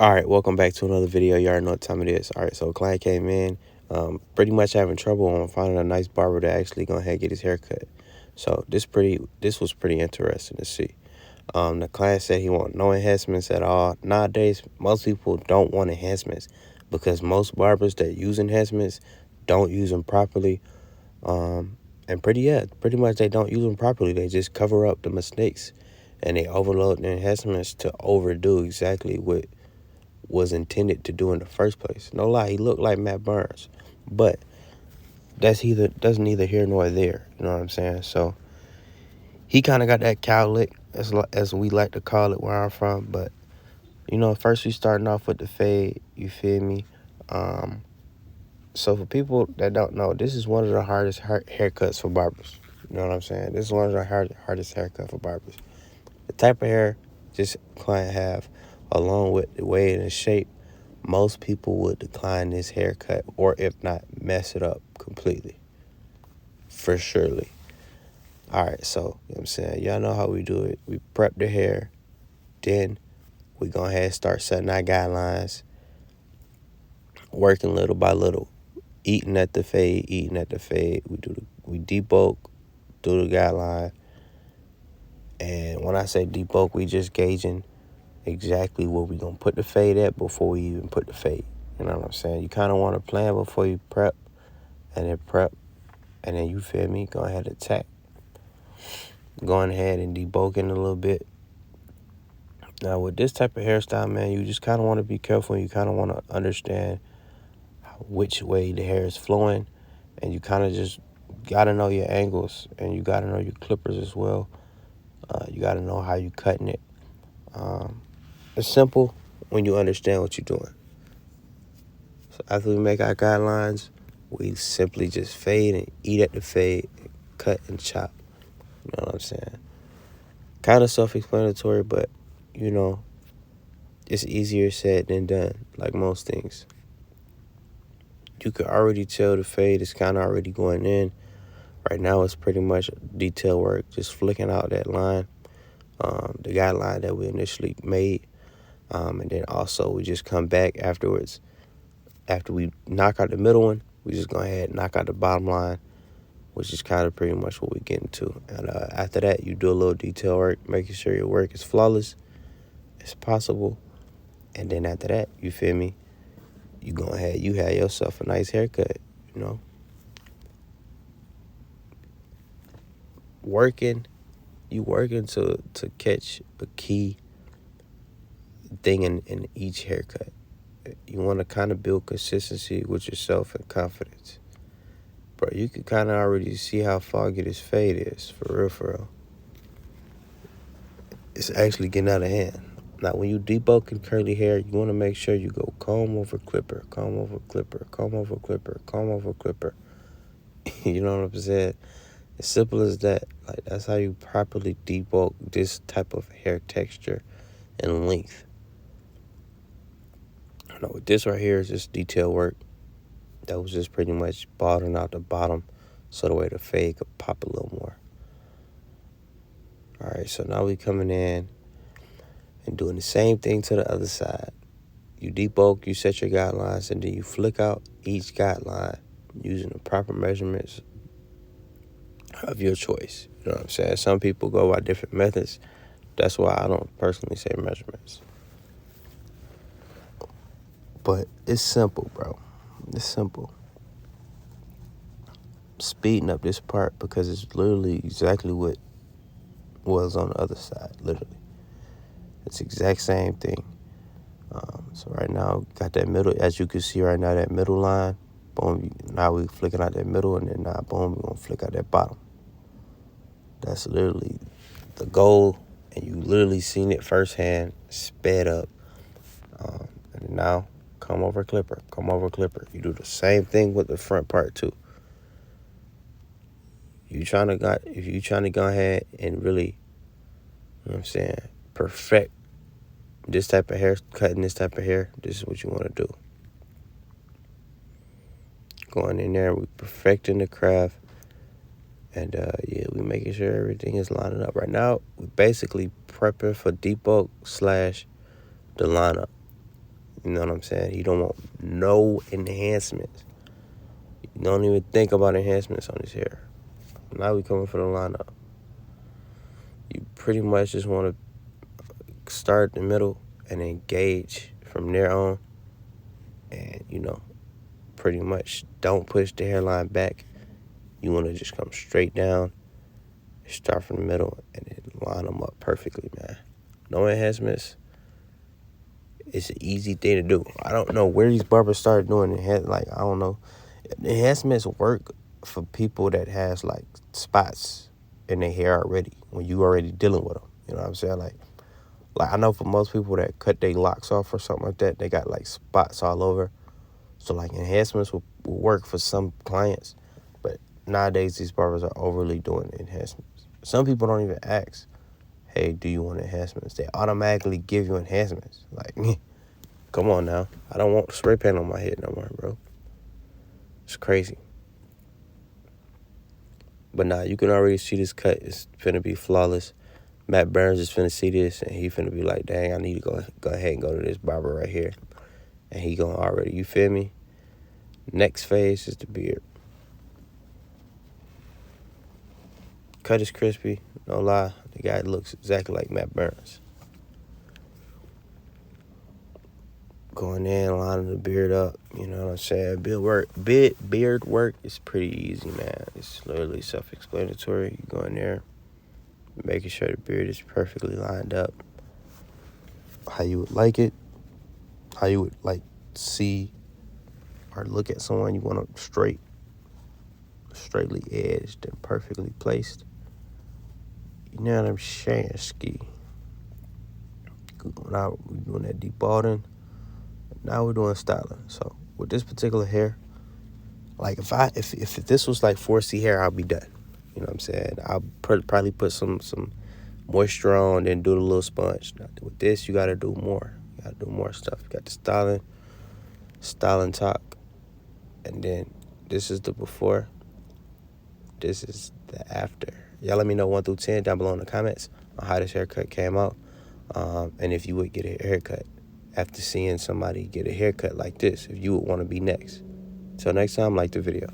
All right, welcome back to another video. You already know what time it is. All right, so a client came in, pretty much having trouble on finding a nice barber to actually go ahead and get his hair cut. So this was pretty interesting to see. The client said he want no enhancements at all. Nowadays, most people don't want enhancements because most barbers that use enhancements don't use them properly. And pretty much they don't use them properly. They just cover up the mistakes, and they overload the enhancements to overdo exactly what was intended to do in the first place. No lie, he looked like Matt Burns, but that's neither here nor there. You know what I'm saying? So he kind of got that cow lick, as we like to call it where I'm from. But first we starting off with the fade. You feel me? So for people that don't know, this is one of the hardest haircuts for barbers. You know what I'm saying? This is one of the hardest haircut for barbers. The type of hair this client have, along with the way and the shape, most people would decline this haircut, or if not, mess it up completely. For surely. All right, so, you know what I'm saying? Y'all know how we do it. We prep the hair, then we go ahead and start setting our guidelines, working little by little, eating at the fade. We debulk, do the guideline, and when I say debulk, we just gauging exactly where we gonna put the fade at before we even put the fade. You know what I'm saying? You kind of want to plan before you prep, and then you feel me? Go ahead and attack. Going ahead and debulking a little bit. Now with this type of hairstyle, man, you just kind of want to be careful. You kind of want to understand which way the hair is flowing, and you kind of just gotta know your angles, and you gotta know your clippers as well. You gotta know how you cutting it. It's simple when you understand what you're doing. So after we make our guidelines, we simply just fade and eat at the fade, and cut and chop. You know what I'm saying? Kind of self-explanatory, but, it's easier said than done, like most things. You could already tell the fade is kind of already going in. Right now, it's pretty much detail work, just flicking out that line, the guideline that we initially made. And then also, we just come back afterwards. After we knock out the middle one, we just go ahead and knock out the bottom line, which is kind of pretty much what we get into. And after that, you do a little detail work, making sure your work is flawless as possible. And then after that, you feel me? You go ahead, you have yourself a nice haircut, Working to catch a key thing in each haircut. You want to kind of build consistency with yourself and confidence. Bro, you can kind of already see how foggy this fade is, for real, for real. It's actually getting out of hand. Now, when you debulking curly hair, you want to make sure you go comb over clipper, comb over clipper, comb over clipper, comb over clipper. You know what I'm saying? As simple as that. Like, that's how you properly debulk this type of hair texture and length. With this right here is just detail work. That was just pretty much balding out the bottom so the way the fade could pop a little more. All right, so now we coming in and doing the same thing to the other side. You debulk, you set your guidelines, and then you flick out each guideline using the proper measurements of your choice. You know what I'm saying? Some people go by different methods. That's why I don't personally say measurements. But it's simple, bro. It's simple. Speeding up this part because it's literally exactly what was on the other side, literally. It's the exact same thing. So right now, got that middle, as you can see right now, that middle line. Boom, now we flicking out that middle, and then now, boom, we're going to flick out that bottom. That's literally the goal, and you literally seen it firsthand, sped up. And now, come over clipper. You do the same thing with the front part, too. If you trying to go ahead and really, you know what I'm saying, perfect this type of hair, cutting this type of hair, this is what you want to do. Going in there, we perfecting the craft, and we making sure everything is lining up. Right now, we basically prepping for debulk / the lineup. You know what I'm saying? He don't want no enhancements. You don't even think about enhancements on his hair. Now we coming for the lineup. You pretty much just want to start in the middle and then gauge from there on. And, pretty much don't push the hairline back. You want to just come straight down, start from the middle, and then line them up perfectly, man. No enhancements. It's an easy thing to do. I don't know where these barbers started doing it. Like, I don't know. Enhancements work for people that has, like, spots in their hair already when you already dealing with them. You know what I'm saying? Like I know for most people that cut their locks off or something like that, they got, like, spots all over. So, like, enhancements will work for some clients. But nowadays, these barbers are overly doing enhancements. Some people don't even ask, hey, do you want enhancements? They automatically give you enhancements. Like, come on now. I don't want spray paint on my head no more, bro. It's crazy. But nah, you can already see this cut. It's finna be flawless. Matt Burns is finna see this, and he finna be like, dang, I need to go ahead and go to this barber right here. And he gonna already, you feel me? Next phase is the beard. Cut is crispy. No lie. The guy looks exactly like Matt Burns. Going in, lining the beard up. You know what I'm saying? Beard work is pretty easy, man. It's literally self-explanatory. You go in there, making sure the beard is perfectly lined up. How you would like it. How you would like see or look at someone. You want them straightly edged and perfectly placed. You know what I'm saying, ski. Now we're doing that debalding. Now we're doing styling. So with this particular hair, like if this was like 4C hair, I'll be done. You know what I'm saying? I'll probably put some moisture on, then do the little sponge. Now, with this, you gotta do more. You gotta do more stuff. You got the styling talk, and then this is the before. This is the after. Y'all let me know 1 through 10 down below in the comments on how this haircut came out, and if you would get a haircut after seeing somebody get a haircut like this, if you would want to be next. Till next time, like the video.